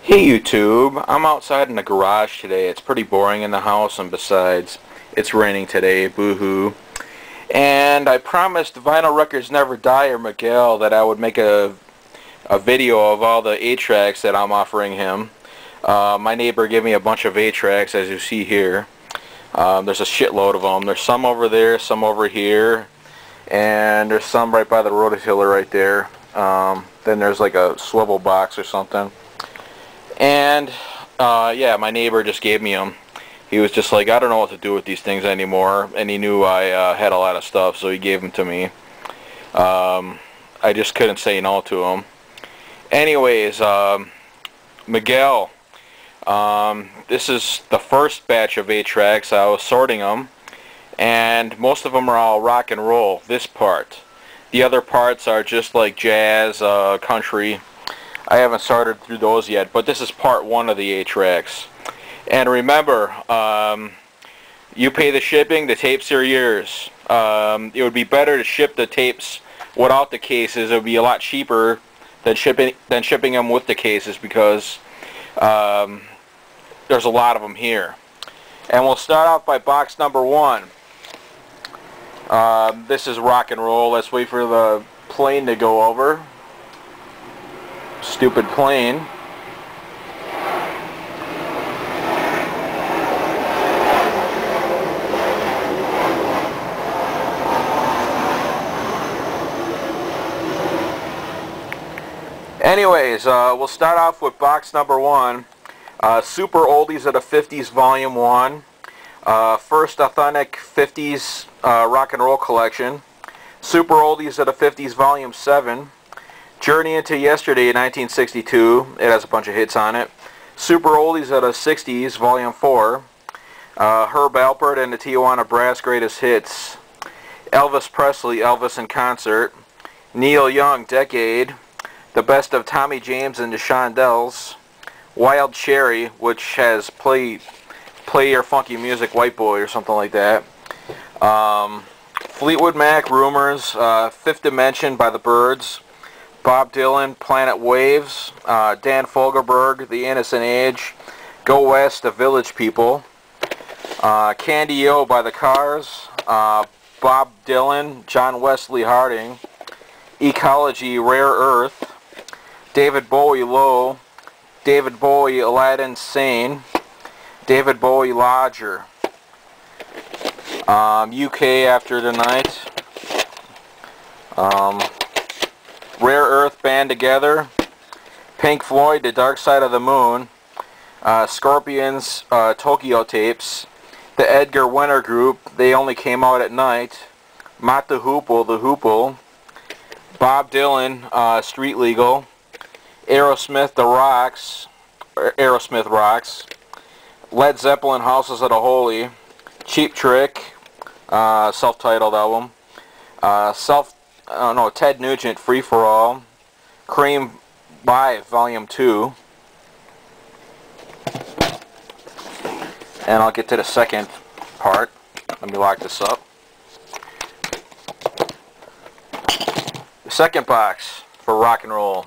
Hey YouTube, I'm outside in the garage today. It's pretty boring in the house, and besides, it's raining today, boo-hoo. And I promised Vinyl Records Never Die or Miguel that I would make a video of all the 8-tracks that I'm offering him. My neighbor gave me a bunch of 8-tracks, as you see here. There's a shitload of them. There's some over there, some over here, and there's some right by the rototiller right there. Then there's like a swivel box or something. And yeah, my neighbor just gave me them. He was just like, I don't know what to do with these things anymore, and he knew I had a lot of stuff, so he gave them to me. I just couldn't say no to him. Anyways, Miguel, this is the first batch of 8-tracks. I was sorting them, and most of them are all rock and roll, this part. The other parts are just like jazz, country. I haven't started through those yet, but this is part 1 of the 8-tracks. And remember, you pay the shipping, the tapes are yours. It would be better to ship the tapes without the cases. It would be a lot cheaper than shipping them with the cases, because there's a lot of them here. And we'll start off by box number 1. This is rock and roll. Let's wait for the plane to go over. Stupid plane. Anyways, we'll start off with box number 1. Super Oldies of the 50s Volume 1. First authentic 50s rock and roll collection. Super Oldies of the 50s Volume 7. Journey into Yesterday, 1962. It has a bunch of hits on it. Super Oldies of the 60s, Volume 4. Herb Alpert and the Tijuana Brass Greatest Hits. Elvis Presley, Elvis in Concert. Neil Young, Decade. The Best of Tommy James and the Shondells. Wild Cherry, which has Play Your Funky Music, White Boy, or something like that. Fleetwood Mac, Rumors. Fifth Dimension by the Byrds. Bob Dylan, Planet Waves, Dan Fogelberg, The Innocent Age, Go West, The Village People, Candy-O by the Cars, Bob Dylan, John Wesley Harding, Ecology, Rare Earth, David Bowie, Low, David Bowie, Aladdin Sane, David Bowie, Lodger, UK After the Night, Rare Earth Band Together, Pink Floyd, The Dark Side of the Moon, Scorpions, Tokyo Tapes, the Edgar Winter Group, They Only Came Out at Night, Mott the Hoople, The Hoople, Bob Dylan, Street Legal, Aerosmith, The Rocks, Aerosmith Rocks, Led Zeppelin, Houses of the Holy, Cheap Trick, self-titled album, Ted Nugent, Free For All, Cream by Volume 2, and I'll get to the second part. Let me lock this up. The second box for rock and roll.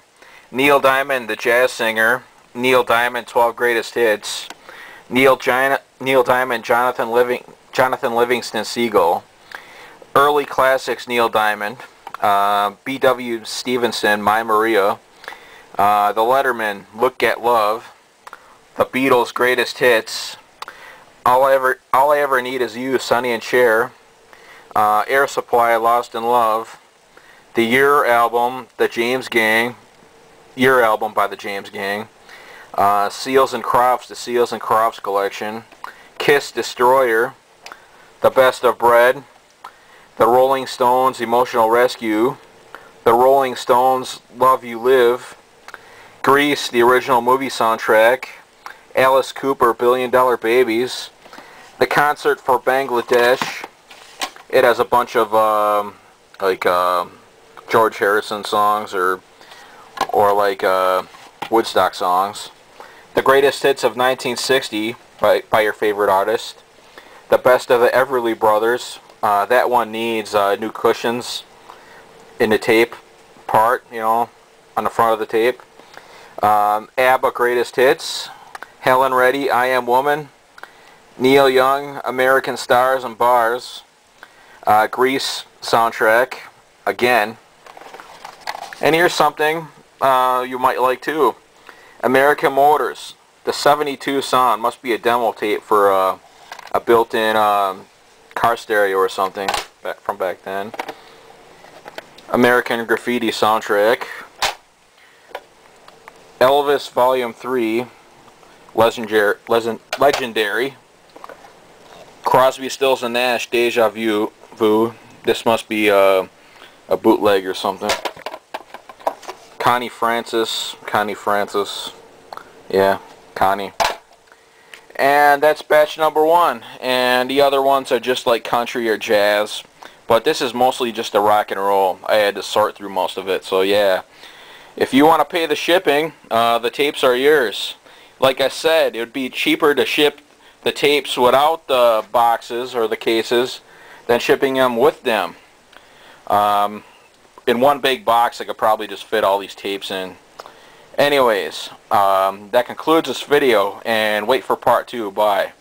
Neil Diamond, the jazz singer. Neil Diamond, 12 Greatest Hits. Neil Diamond, Jonathan Livingston Seagull. Early Classics, Neil Diamond. B.W. Stevenson, My Maria. The Letterman, Look Get Love. The Beatles' Greatest Hits. All I Ever Need Is You, Sonny and Cher. Air Supply, Lost in Love. The Year album, The James Gang. Year album by the James Gang. Seals and Crofts, the Seals and Crofts collection. Kiss, Destroyer. The Best of Bread. The Rolling Stones, Emotional Rescue. The Rolling Stones, Love You Live. Grease, the original movie soundtrack. Alice Cooper, $Billion Dollar Babies. The Concert for Bangladesh. It has a bunch of George Harrison songs or like Woodstock songs. The Greatest Hits of 1960 by your favorite artist. The Best of the Everly Brothers. That one needs new cushions in the tape part, you know, on the front of the tape. ABBA Greatest Hits, Helen Reddy, I Am Woman, Neil Young, American Stars and Bars, Grease soundtrack, again. And here's something you might like too. American Motors, the 72 sound, must be a demo tape for a built-in car stereo or something from back then. American Graffiti soundtrack. Elvis Volume 3, legendary. Crosby, Stills and Nash, Deja Vu. This must be a bootleg or something. Connie Francis, yeah, Connie. And that's batch number 1, and the other ones are just like country or jazz, but this is mostly just a rock and roll. I had to sort through most of it, so yeah. If you want to pay the shipping, the tapes are yours. Like I said, it would be cheaper to ship the tapes without the boxes or the cases than shipping them with them. In one big box, I could probably just fit all these tapes in. Anyways, that concludes this video, and wait for part 2. Bye.